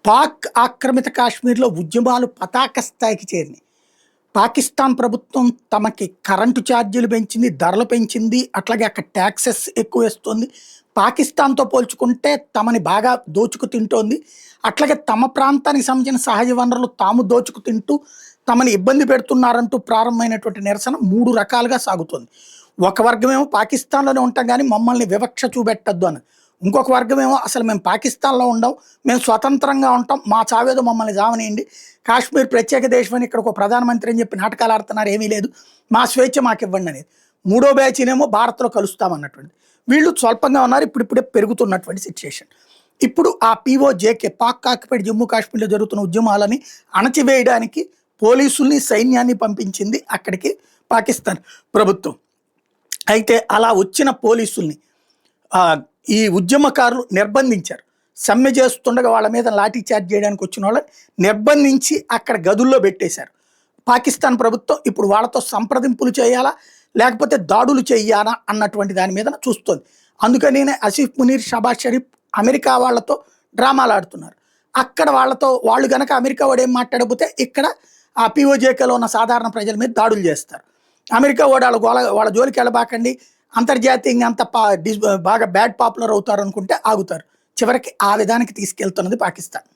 పాక్ ఆక్రమిత కాశ్మీర్లో ఉద్యమాలు పతాక స్థాయికి చేరినాయి. పాకిస్తాన్ ప్రభుత్వం తమకి కరెంటు ఛార్జీలు పెంచింది, ధరలు పెంచింది, అట్లాగే అక్కడ ట్యాక్సెస్ ఎక్కువేస్తోంది. పాకిస్తాన్‌తో పోల్చుకుంటే తమని బాగా దోచుకు తింటోంది. అట్లాగే తమ ప్రాంతానికి సంబంధించిన సహజ వనరులు తాము దోచుకు తింటూ, తమని ఇబ్బంది పెడుతున్నారంటూ ప్రారంభమైనటువంటి నిరసన 3 రకాలుగా సాగుతోంది. ఒక వర్గమేమో పాకిస్తాన్‌లోనే ఉంటాం గానీ మమ్మల్ని వివక్ష చూపెట్టొద్దు అని. ఇంకొక వర్గమేమో అసలు మేము పాకిస్తాన్‌లో ఉండం, మేము స్వతంత్రంగా ఉంటాం, మా చావేదో మమ్మల్ని చావనీయండి. కాశ్మీర్ ప్రత్యేక దేశం అని ఇక్కడ ఒక ప్రధానమంత్రి అని చెప్పి నాటకాలు ఆడుతున్నారు, ఏమీ లేదు, మా స్వేచ్ఛ మాకివ్వండి అనేది. మూడో బ్యాచ్‌నేమో భారత్‌లో కలుస్తామన్నటువంటి. వీళ్ళు స్వల్పంగా ఉన్నారు, ఇప్పుడిప్పుడే పెరుగుతున్నటువంటి సిట్యుయేషన్. ఇప్పుడు ఆ పీఓజేకే పాక్ ఆక్యుపైడ్ జమ్మూ కాశ్మీర్‌లో జరుగుతున్న ఉద్యమాలని అణచివేయడానికి పోలీసుల్ని, సైన్యాన్ని పంపించింది అక్కడికి పాకిస్తాన్ ప్రభుత్వం. అయితే అలా వచ్చిన పోలీసుల్ని ఈ ఉద్యమకారులు నిర్బంధించారు. సమ్మె చేస్తుండగా వాళ్ళ మీద లాఠీ చార్జ్ చేయడానికి వచ్చిన వాళ్ళని నిర్బంధించి అక్కడ గదుల్లో పెట్టేశారు. పాకిస్తాన్ ప్రభుత్వం ఇప్పుడు వాళ్ళతో సంప్రదింపులు చేయాలా, లేకపోతే దాడులు చేయాలా అన్నటువంటి దాని మీద చూస్తోంది. అందుకనే ఆసిఫ్ మునీర్, షబాజ్ షరీఫ్ అమెరికా వాళ్ళతో డ్రామాలు ఆడుతున్నారు. అక్కడ వాళ్ళతో వాళ్ళు గనక అమెరికా వాడు ఏం మాట్లాడకపోతే ఇక్కడ ఆ పీఓజేకేలో ఉన్న సాధారణ ప్రజల మీద దాడులు చేస్తారు. అమెరికా వాడు వాళ్ళ జోలికి వెళ్ళబాకండి, అంతర్జాతీయంగా అంత బాగా బ్యాడ్ పాపులర్ అవుతారు అనుకుంటే ఆగుతారు. చివరికి ఆ విధానికి తీసుకెళ్తున్నది పాకిస్తాన్.